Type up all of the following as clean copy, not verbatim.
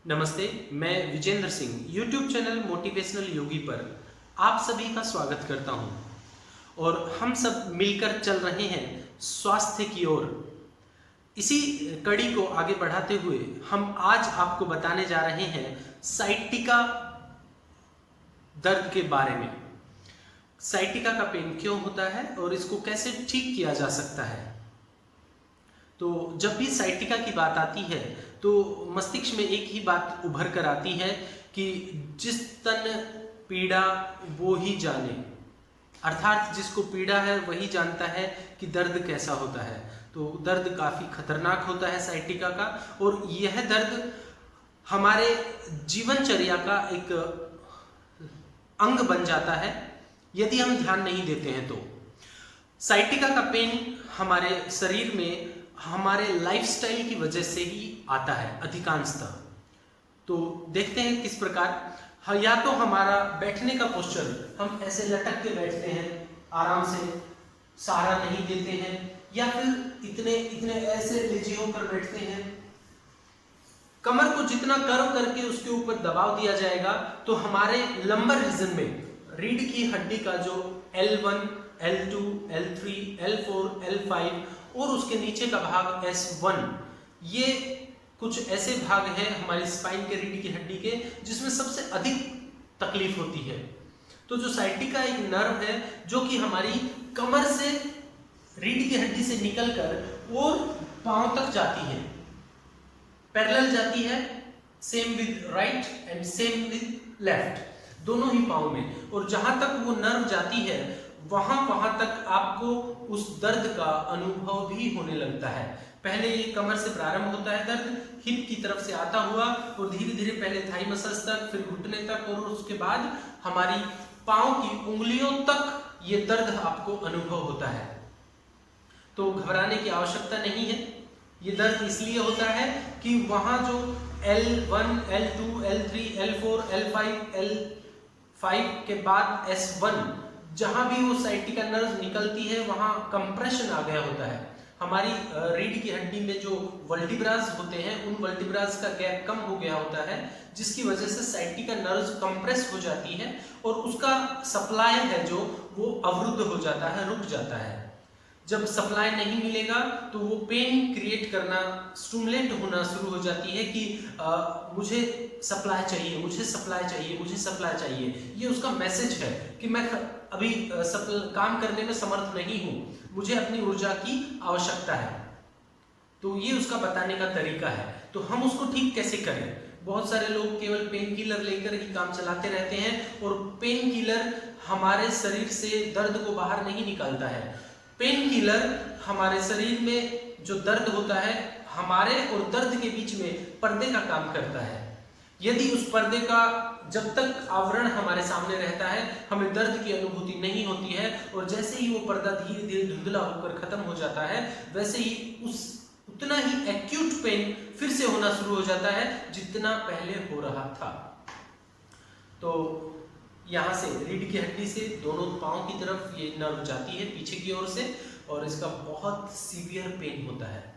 नमस्ते, मैं Vijender Singh YouTube channel motivational Yogi पर आप सभी का स्वागत करता हूं और हम सब मिलकर चल रहे हैं स्वास्थ्य की ओर। इसी कड़ी को आगे बढ़ाते हुए हम आज आपको बताने जा रहे हैं साइटिका दर्द के बारे में। साइटिका का पेन क्यों होता है और इसको कैसे ठीक किया जा सकता है। तो जब भी साइटिका की बात आती है तो मस्तिष्क में एक ही बात उभर कर आती है कि जिस तन पीड़ा वो ही जाने, अर्थात जिसको पीड़ा है वही जानता है कि दर्द कैसा होता है। तो दर्द काफ़ी खतरनाक होता है साइटिका का, और यह दर्द हमारे जीवनचर्या का एक अंग बन जाता है यदि हम ध्यान नहीं देते हैं। तो साइटिका का पेन हमारे शरीर में हमारे लाइफस्टाइल की वजह से ही आता है अधिकांशतः। तो देखते हैं किस प्रकार। या तो हमारा बैठने का पोस्चर, हम ऐसे लटक के बैठते हैं, आराम से सहारा नहीं देते हैं, या फिर इतने इतने ऐसे लेजी होकर बैठते हैं। कमर को जितना कर्व करके उसके ऊपर दबाव दिया जाएगा तो हमारे लंबर रीजन में रीढ़ की हड्डी का जो L1, L2, L3, L4, L5 और उसके नीचे का भाग S1, ये कुछ ऐसे भाग हैं हमारी स्पाइन के रीढ़ की हड्डी के जिसमें सबसे अधिक तकलीफ होती है। तो जो साइटिका एक नर्व है जो कि हमारी कमर से रीढ़ की हड्डी से निकलकर और पांव तक जाती है, पैरेलल जाती है, same with right and same with left, दोनों ही पांव में। और जहां तक वो नर्व जाती है वहां तक आपको उस दर्द का अनुभव भी होने लगता है। पहले ये कमर से प्रारंभ होता है दर्द, हिप की तरफ से आता हुआ और धीरे धीरे पहले थाई मसल्स तक, फिर घुटने तक, और उसके बाद हमारी पांव की उंगलियों तक ये दर्द आपको अनुभव होता है। तो घबराने की आवश्यकता नहीं है। ये दर्द इसलिए होता है कि वहां जो L1, L2, L3, L4, L5, L5 के बाद S1, जहां भी वो साइटिका नर्व निकलती है वहां कंप्रेशन आ गया होता है। हमारी रीढ़ की हड्डी में जो वर्टिब्रास होते हैं उन वर्टिब्रास का गैप कम हो गया होता है, जिसकी वजह से साइटिका नर्व कंप्रेस हो जाती है और उसका सप्लाई है जो वो अवरुद्ध हो जाता है, रुक जाता है। जब सप्लाई नहीं मिलेगा तो वो पेन क्रिएट करना, स्टिमुलेट होना शुरू हो जाती है कि मुझे सप्लाई चाहिए, मुझे सप्लाई चाहिए, मुझे सप्लाई चाहिए। ये उसका मैसेज है कि मैं अभी काम करने में समर्थ नहीं हूँ, मुझे अपनी ऊर्जा की आवश्यकता है। तो ये उसका बताने का तरीका है। तो हम उसको ठीक कैसे करें? बहुत सारे लोग केवल पेन किलर लेकर ही काम चलाते रहते हैं और पेन किलर हमारे शरीर से दर्द को बाहर नहीं निकालता है। पेन किलर हमारे शरीर में जो दर्द होता है, हमारे और दर्द के बीच में पर्दे का काम करता है। यदि उस पर्दे का जब तक आवरण हमारे सामने रहता है हमें दर्द की अनुभूति नहीं होती है, और जैसे ही वो पर्दा धीरे धीरे धुंधला होकर खत्म हो जाता है वैसे ही उतना ही एक्यूट पेन फिर से होना शुरू हो जाता है जितना पहले हो रहा था। तो यहाँ से रीढ़ की हड्डी से दोनों पांव की तरफ ये नर्व जाती है पीछे की ओर से, और इसका बहुत सीवियर पेन होता है।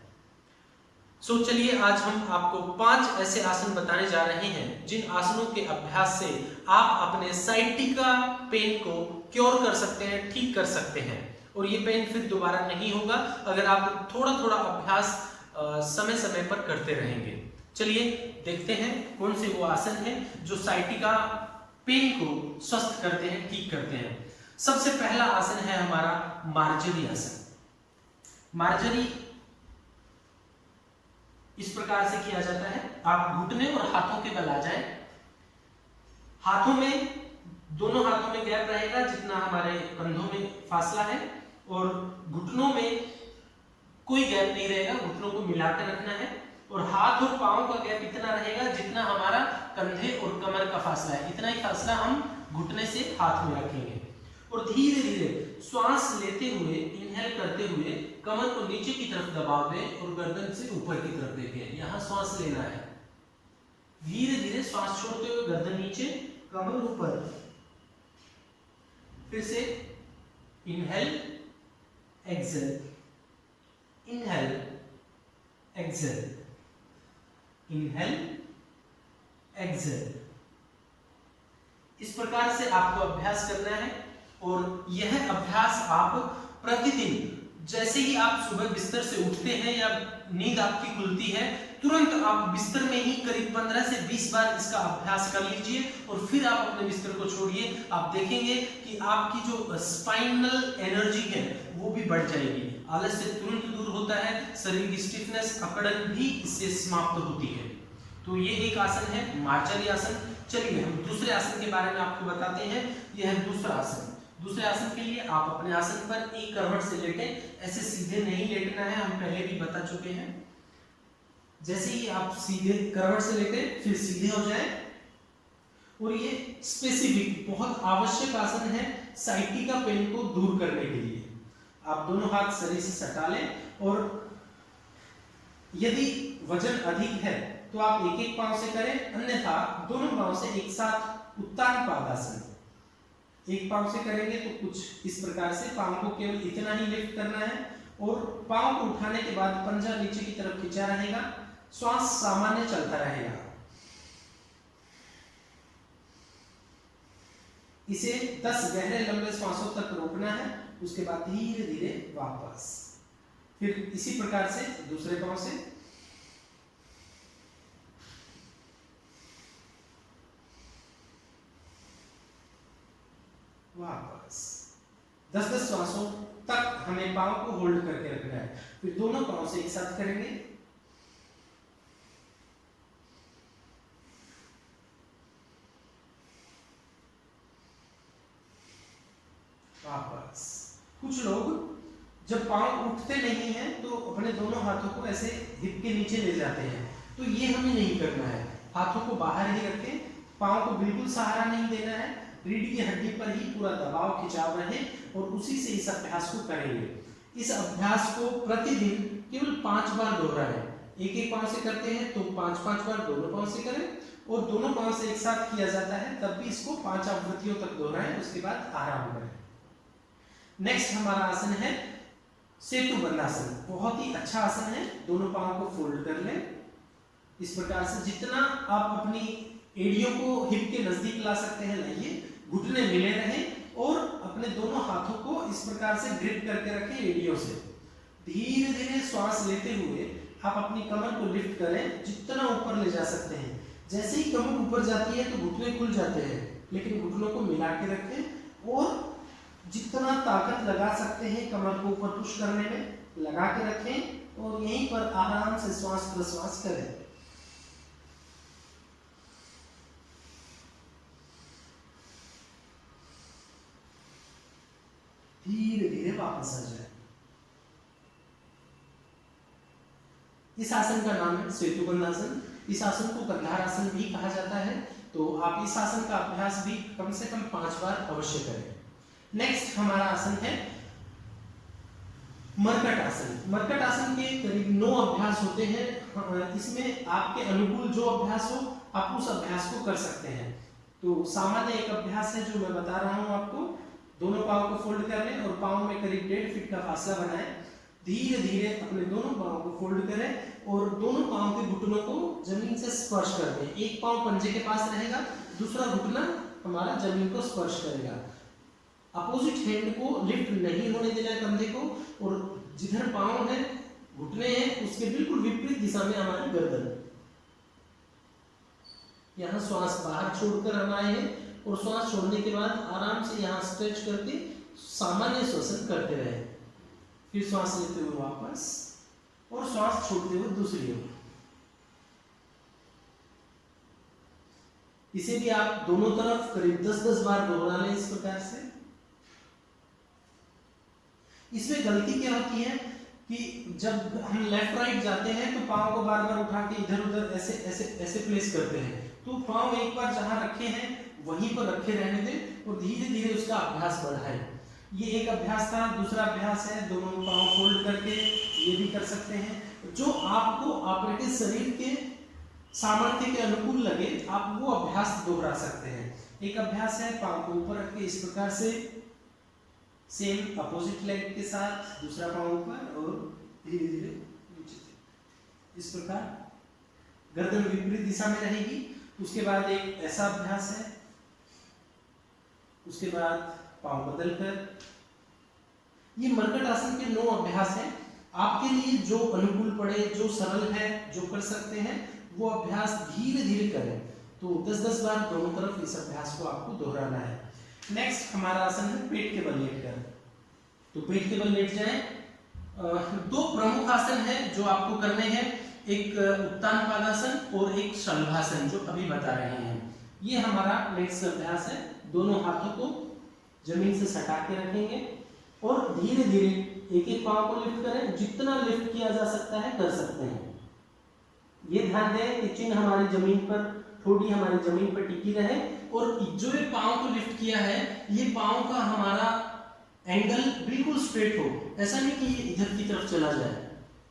सो चलिए आज हम आपको 5 ऐसे आसन बताने जा रहे हैं जिन आसनों के अभ्यास से आप अपने साइटिका पेन को क्योर कर सकते हैं, ठीक कर सकते हैं, और ये पेन फिर दोबारा नहीं होगा अगर आप थोड़ा थोड़ा अभ्यास समय समय पर करते रहेंगे। चलिए देखते हैं कौन से वो आसन है जो साइटिका पेन को स्वस्थ करते हैं, ठीक करते हैं। सबसे पहला आसन है हमारा मार्जरी आसन। मार्जरी इस प्रकार से किया जाता है। आप घुटने और हाथों के बल आ जाए, हाथों में, दोनों हाथों में गैप रहेगा जितना हमारे कंधों में फासला है, और घुटनों में कोई गैप नहीं रहेगा, घुटनों को मिलाकर रखना है, और हाथ और पांव का गैप इतना रहेगा जितना हमारा कंधे और कमर का फासला है, इतना ही फासला हम घुटने से हाथ में रखेंगे। और धीरे धीरे श्वास लेते हुए, इनहेल करते हुए कमर को नीचे की तरफ दबाव दें और गर्दन से ऊपर की तरफ देखें। यहाँ श्वास लेना है, धीरे धीरे श्वास छोड़ते हुए गर्दन नीचे, कमर ऊपर। फिर से inhale exhale, inhale exhale, inhale XZ। इस प्रकार से आपको अभ्यास करना है और यह अभ्यास आप प्रतिदिन जैसे ही आप सुबह बिस्तर से उठते हैं या नींद आपकी खुलती है, तुरंत आप बिस्तर में ही करीब 15 से 20 बार इसका अभ्यास कर लीजिए और फिर आप अपने बिस्तर को छोड़िए। आप देखेंगे कि आपकी जो स्पाइनल एनर्जी है वो भी बढ़ जाएगी, आलस्य तुरंत दूर होता है, शरीर की स्टिफनेस, अकड़न भी इससे समाप्त होती है। तो ये एक आसन है मार्जरी आसन। चलिए हम दूसरे आसन के बारे में आपको बताते हैं। यह है दूसरा आसन। दूसरे आसन के लिए आप अपने आसन पर एक करवट से लेटें, ऐसे सीधे नहीं लेटना है, हम पहले भी बता चुके हैं। जैसे ही आप सीधे करवट से लेटें फिर सीधे हो जाएं। और ये स्पेसिफिक बहुत आवश्यक आसन है साइटिका पेन को दूर करने के लिए। आप दोनों हाथ शरीर से सटा लें और यदि वजन अधिक है तो आप एक एक पांव से करें, अन्यथा दोनों पांव से एक साथ उत्तान पादासन। एक पांव से करेंगे तो कुछ इस प्रकार से पांव को केवल इतना ही लिफ्ट करना है और पांव को उठाने के बाद पंजा नीचे की तरफ खींचा रहेगा, श्वास सामान्य चलता रहेगा। इसे 10 गहरे लंबे श्वासों तक रोकना है, उसके बाद धीरे धीरे वापस। फिर इसी प्रकार से दूसरे पांव से वापस। 10-10 श्वासों तक हमें पांव को होल्ड करके रखना है। फिर दोनों पांव से एक साथ करेंगे, वापस। कुछ लोग जब पांव उठते नहीं हैं तो अपने दोनों हाथों को ऐसे हिप के नीचे ले जाते हैं, तो ये हमें नहीं करना है। हाथों को बाहर ही रखें, पांव को बिल्कुल सहारा नहीं देना है, रीढ़ की हड्डी पर ही पूरा दबाव खिंचाव रहे और उसी से इस अभ्यास को करेंगे। इस अभ्यास को प्रतिदिन केवल 5 बार दोहराएं। एक एक पांव से करते हैं तो 5-5 बार दोनों पांव से करें और दोनों पांव से एक साथ किया जाता है तब भी इसको 5 आवृत्तियों तक दोहराएं, उसके बाद आराम करें। नेक्स्ट हमारा आसन है सेतु बंधासन। बहुत ही अच्छा आसन है। दोनों पांव को फोल्ड कर लें इस प्रकार से, जितना आप अपनी एड़ियों को हिप के नजदीक ला सकते हैं लाइए, घुटने मिले रहें और अपने दोनों हाथों को इस प्रकार से ग्रिप करके रखें एड़ियों से। धीरे धीरे श्वास लेते हुए आप अपनी कमर को लिफ्ट करें, जितना ऊपर ले जा सकते हैं। जैसे ही कमर ऊपर जाती है तो घुटने खुल जाते हैं, लेकिन घुटनों को मिला के रखें और जितना ताकत लगा सकते हैं कमर को ऊपर पुश करने में लगा के रखें और यहीं पर आराम से श्वास प्रश्वास करें। धीरे धीरे वापस आ जाए। इस आसन का नाम है सेतु बंधासन। इस आसन को गंधार आसन भी कहा जाता है, तो आप इस आसन का अभ्यास भी कम से कम 5 बार अवश्य करें। नेक्स्ट हमारा आसन है मरकट आसन। मरकट आसन के करीब 9 अभ्यास होते हैं। इसमें आपके अनुकूल जो अभ्यास हो आप उस अभ्यास को कर सकते हैं। तो सामान्य एक अभ्यास है जो मैं बता रहा हूं आपको। दोनों पांव को फोल्ड कर लें और पांव में करीब 1.5 फीट का फासला बनाएं। धीरे धीरे अपने दोनों पांव को फोल्ड करें और दोनों पांव के घुटनों को जमीन से स्पर्श कर दें। एक पांव पंजे के पास रहेगा, दूसरा घुटना हमारा जमीन को स्पर्श करेगा। अपोजिट हैंड को लिफ्ट नहीं होने देना है कंधे को, और जिधर पांव है घुटने हैं उसके बिल्कुल विपरीत दिशा में हमारी गर्दन। यहाँ श्वास बाहर छोड़कर हम आए हैं और श्वास छोड़ने के बाद आराम से यहाँ स्ट्रेच करके सामान्य श्वसन करते रहे। फिर श्वास लेते हुए वापस और श्वास छोड़ते हुए दूसरी ओर। इसे भी आप दोनों तरफ करीब 10-10 बार दोहरा लें इस प्रकार से। इसमें गलती क्या होती है कि जब हम लेफ्ट राइट जाते हैं तो पांव को बार बार उठा के इधर उधर ऐसे ऐसे ऐसे प्लेस करते हैं। तो पांव एक बार जहां रखे हैं वहीं पर रखे रहने दें और धीरे धीरे उसका अभ्यास बढ़ाएं। ये एक अभ्यास था। दूसरा अभ्यास है दोनों पांव फोल्ड करके, ये भी कर सकते हैं। जो आपको आपके शरीर के सामर्थ्य के अनुकूल लगे आप वो अभ्यास दोहरा सकते हैं। एक अभ्यास है पांव को ऊपर रख के इस प्रकार से, सेम अपोजिट लेग के साथ, दूसरा पांव ऊपर और धीरे धीरे नीचे। इस प्रकार गर्दन विपरीत दिशा में रहेगी। उसके बाद एक ऐसा अभ्यास है, उसके बाद पांव बदल कर। ये मरकट आसन के 9 अभ्यास हैं। आपके लिए जो अनुकूल पड़े, जो सरल है, जो कर सकते हैं, वो अभ्यास धीरे धीरे करें। तो 10-10 बार दोनों तरफ इस अभ्यास को आपको दोहराना है। नेक्स्ट हमारा आसन है पेट के बल लेटकर। तो पेट के बल लेट जाएं। 2 प्रमुख आसन है जो आपको करने हैं, एक उत्तान पादासन और एक शलभासन, जो अभी बता रहे हैं। ये हमारा नेक्स्ट अभ्यास है। दोनों हाथों को जमीन से सटा के रखेंगे और धीरे धीरे एक एक पांव को लिफ्ट करें। जितना लिफ्ट किया जा सकता है कर सकते हैं। ये ध्यान दें कि चिन्ह हमारी जमीन पर, ठोड़ी हमारी जमीन पर टिकी रहे और जो ये पांव को लिफ्ट किया है, ये पांव का हमारा एंगल बिल्कुल स्ट्रेट हो। ऐसा नहीं कि ये इधर की तरफ चला जाए,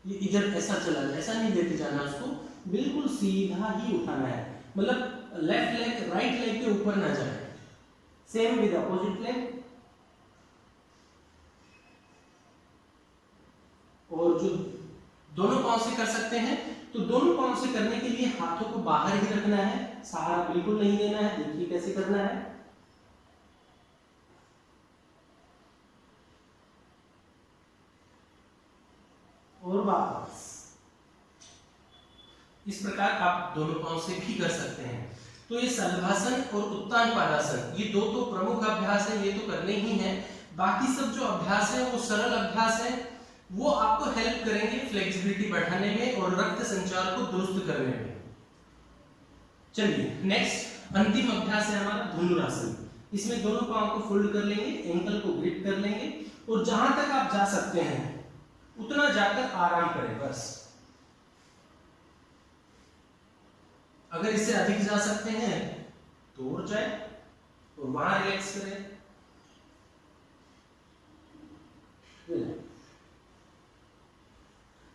ये इधर ऐसा चला जाए, ऐसा नहीं लेके जाना उसको, बिल्कुल सीधा ही उठाना है। मतलब लेफ्ट लेग राइट लेग के ऊपर ना जाए। Same with opposite leg. और जो दोनों पांव से कर सकते हैं, तो दोनों पांव से करने के लिए हाथों को बाहर ही रखना है, सहारा बिल्कुल नहीं देना है। देखिए कैसे करना है। और वापस। इस प्रकार आप दोनों पांव से भी कर सकते हैं। तो ये शलभासन और उत्तान पादासन, ये 2 तो प्रमुख अभ्यास है, ये तो करने ही है। बाकी सब जो अभ्यास है वो सरल अभ्यास है, वो आपको हेल्प करेंगे फ्लेक्सिबिलिटी बढ़ाने में और रक्त संचार को दुरुस्त करने में। चलिए नेक्स्ट अंतिम अभ्यास है हमारा धनुरासन। इसमें दोनों पांव को फोल्ड कर लेंगे, एंकल को ग्रिप कर लेंगे और जहां तक आप जा सकते हैं उतना जाकर आराम करें बस। अगर इससे अधिक जा सकते हैं तो और जाए और वहां रिलैक्स करें।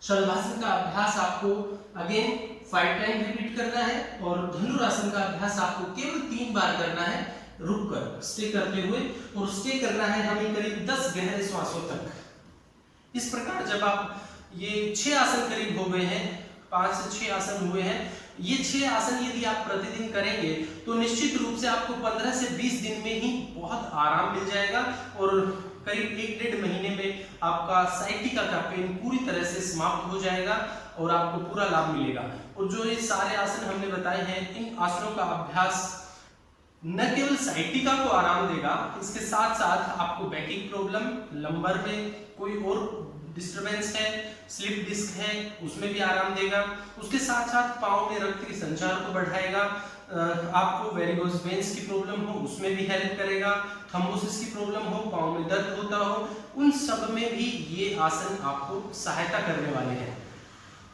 शलभासन का अभ्यास आपको अगेन 5 टाइम रिपीट करना है और धनुरासन का अभ्यास आपको केवल 3 बार करना है, रुककर स्टे करते हुए। और स्टे करना है हमें करीब 10 गहरे श्वासों तक। इस प्रकार जब आप ये 6 आसन करीब हो गए हैं, 5 से 6 आसन हुए हैं, ये 6 आसन यदि आप प्रतिदिन करेंगे तो निश्चित रूप से आपको 15 से 20 दिन में ही बहुत आराम मिल जाएगा और करीब 1-1.5 महीने में आपका साइटिका का पेन पूरी तरह से समाप्त हो जाएगा और आपको पूरा लाभ मिलेगा। और जो ये सारे आसन हमने बताए हैं, इन आसनों का अभ्यास न केवल साइटिका को आराम देगा, इसके साथ साथ आपको बैकिंग प्रॉब्लम, लंबर में कोई और डिस्टरबेंस है, स्लिप डिस्क है, उसमें भी आराम देगा। उसके साथ साथ पांव में रक्त के संचार को बढ़ाएगा। आपको वेरिकोज वेन्स की प्रॉब्लम हो उसमें भी हेल्प करेगा। थ्रोम्बोसिस की प्रॉब्लम हो, पांव में दर्द होता हो, उन सब में भी ये आसन आपको सहायता करने वाले हैं।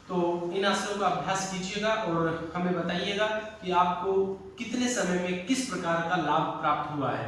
तो इन आसनों का अभ्यास कीजिएगा और हमें बताइएगा कि आपको कितने समय में किस प्रकार का लाभ प्राप्त हुआ है।